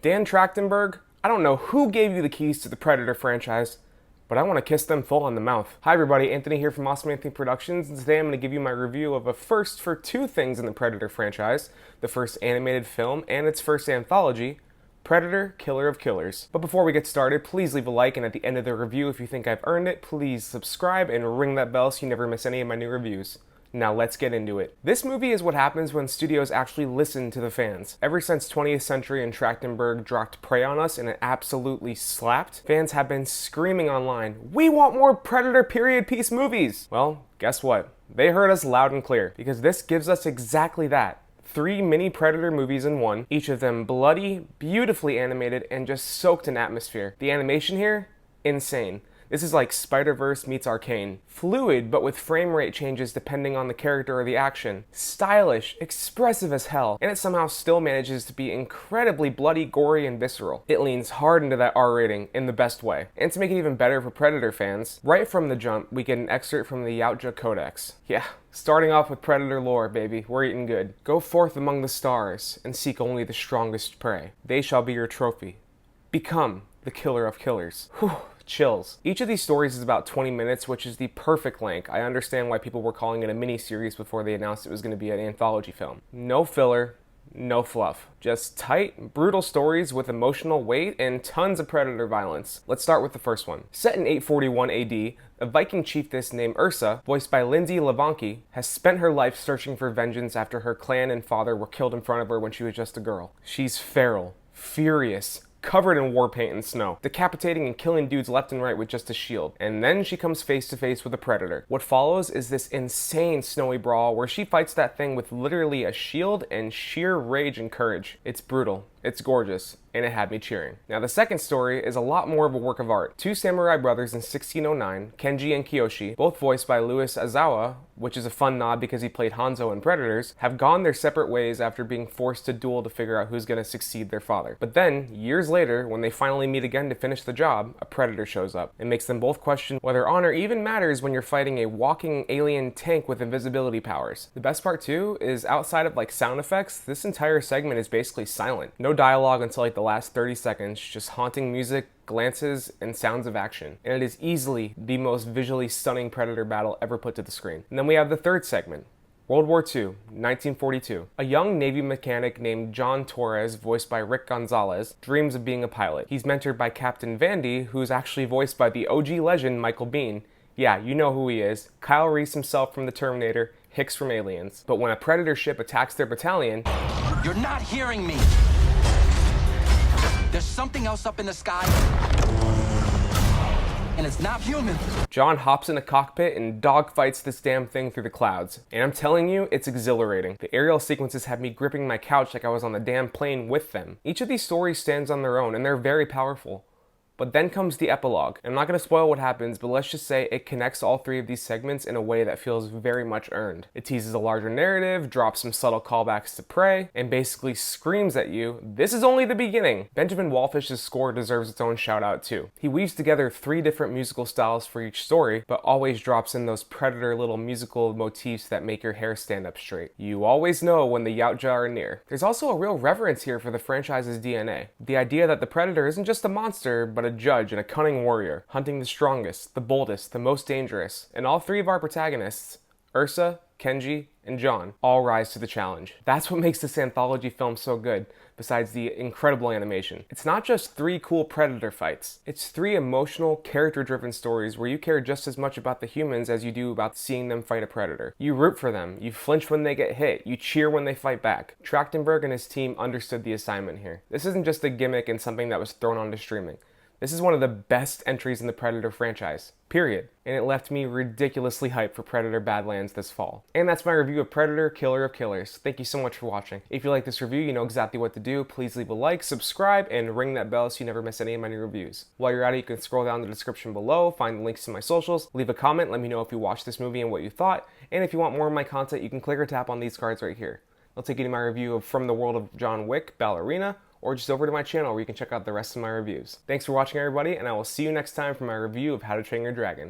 Dan Trachtenberg, I don't know who gave you the keys to the Predator franchise, but I want to kiss them full on the mouth. Hi everybody, Anthony here from Awesome Anthony Productions, and today I'm going to give you my review of a first for two things in the Predator franchise, the first animated film and its first anthology, Predator, Killer of Killers. But before we get started, please leave a like, and at the end of the review, if you think I've earned it, please subscribe and ring that bell so you never miss any of my new reviews. Now let's get into it. This movie is what happens when studios actually listen to the fans. Ever since 20th Century and Trachtenberg dropped Prey on us and it absolutely slapped, fans have been screaming online, "We want more Predator period piece movies!" Well, guess what? They heard us loud and clear, because this gives us exactly that. 3 mini Predator movies in one, each of them bloody, beautifully animated, and just soaked in atmosphere. The animation here? Insane. This is like Spider-Verse meets Arcane. Fluid, but with frame rate changes depending on the character or the action. Stylish, expressive as hell, and it somehow still manages to be incredibly bloody, gory, and visceral. It leans hard into that R rating in the best way. And to make it even better for Predator fans, right from the jump, we get an excerpt from the Yautja Codex. Yeah, starting off with Predator lore, baby. We're eating good. Go forth among the stars, and seek only the strongest prey. They shall be your trophy. Become the killer of killers. Whew. Chills. Each of these stories is about 20 minutes, which is the perfect length. I understand why people were calling it a mini-series before they announced it was going to be an anthology film. No filler, no fluff. Just tight, brutal stories with emotional weight and tons of Predator violence. Let's start with the first one. Set in 841 AD, a Viking chiefess named Ursa, voiced by Lindsay Levanki, has spent her life searching for vengeance after her clan and father were killed in front of her when she was just a girl. She's feral, furious, covered in war paint and snow, decapitating and killing dudes left and right with just a shield. And then she comes face to face with a predator. What follows is this insane snowy brawl where she fights that thing with literally a shield and sheer rage and courage. It's brutal, it's gorgeous, and it had me cheering. Now the second story is a lot more of a work of art. Two samurai brothers in 1609, Kenji and Kiyoshi, both voiced by Louis Azawa, which is a fun nod because he played Hanzo in Predators, have gone their separate ways after being forced to duel to figure out who's going to succeed their father. But then, years later, when they finally meet again to finish the job, a predator shows up. It makes them both question whether honor even matters when you're fighting a walking alien tank with invisibility powers. The best part too is, outside of like sound effects, this entire segment is basically silent. No dialogue until like the last 30 seconds, just haunting music, glances, and sounds of action. And it is easily the most visually stunning Predator battle ever put to the screen. And then we have the third segment. World War II, 1942. A young Navy mechanic named John Torres, voiced by Rick Gonzalez, dreams of being a pilot. He's mentored by Captain Vandy, who's actually voiced by the OG legend Michael Biehn. Yeah, you know who he is. Kyle Reese himself from the Terminator, Hicks from Aliens. But when a Predator ship attacks their battalion... You're not hearing me! There's something else up in the sky, and it's not human. John hops in a cockpit and dogfights this damn thing through the clouds. And I'm telling you, it's exhilarating. The aerial sequences have me gripping my couch like I was on the damn plane with them. Each of these stories stands on their own, and they're very powerful. But then comes the epilogue. I'm not going to spoil what happens, but let's just say it connects all 3 of these segments in a way that feels very much earned. It teases a larger narrative, drops some subtle callbacks to Prey, and basically screams at you, this is only the beginning. Benjamin Wallfish's score deserves its own shout out too. He weaves together 3 different musical styles for each story, but always drops in those Predator little musical motifs that make your hair stand up straight. You always know when the Yautja are near. There's also a real reverence here for the franchise's DNA. The idea that the Predator isn't just a monster, but a judge and a cunning warrior, hunting the strongest, the boldest, the most dangerous. And all 3 of our protagonists, Ursa, Kenji, and John, all rise to the challenge. That's what makes this anthology film so good, besides the incredible animation. It's not just 3 cool Predator fights. It's 3 emotional, character-driven stories where you care just as much about the humans as you do about seeing them fight a Predator. You root for them, you flinch when they get hit, you cheer when they fight back. Trachtenberg and his team understood the assignment here. This isn't just a gimmick and something that was thrown onto streaming. This is one of the best entries in the Predator franchise, period. And it left me ridiculously hyped for Predator Badlands this fall. And that's my review of Predator, Killer of Killers. Thank you so much for watching. If you like this review, you know exactly what to do. Please leave a like, subscribe, and ring that bell so you never miss any of my new reviews. While you're at it, you can scroll down the description below, find the links to my socials, leave a comment, let me know if you watched this movie and what you thought. And if you want more of my content, you can click or tap on these cards right here. I'll take you to my review of From the World of John Wick, Ballerina, or just over to my channel where you can check out the rest of my reviews. Thanks for watching everybody, and I will see you next time for my review of How to Train Your Dragon.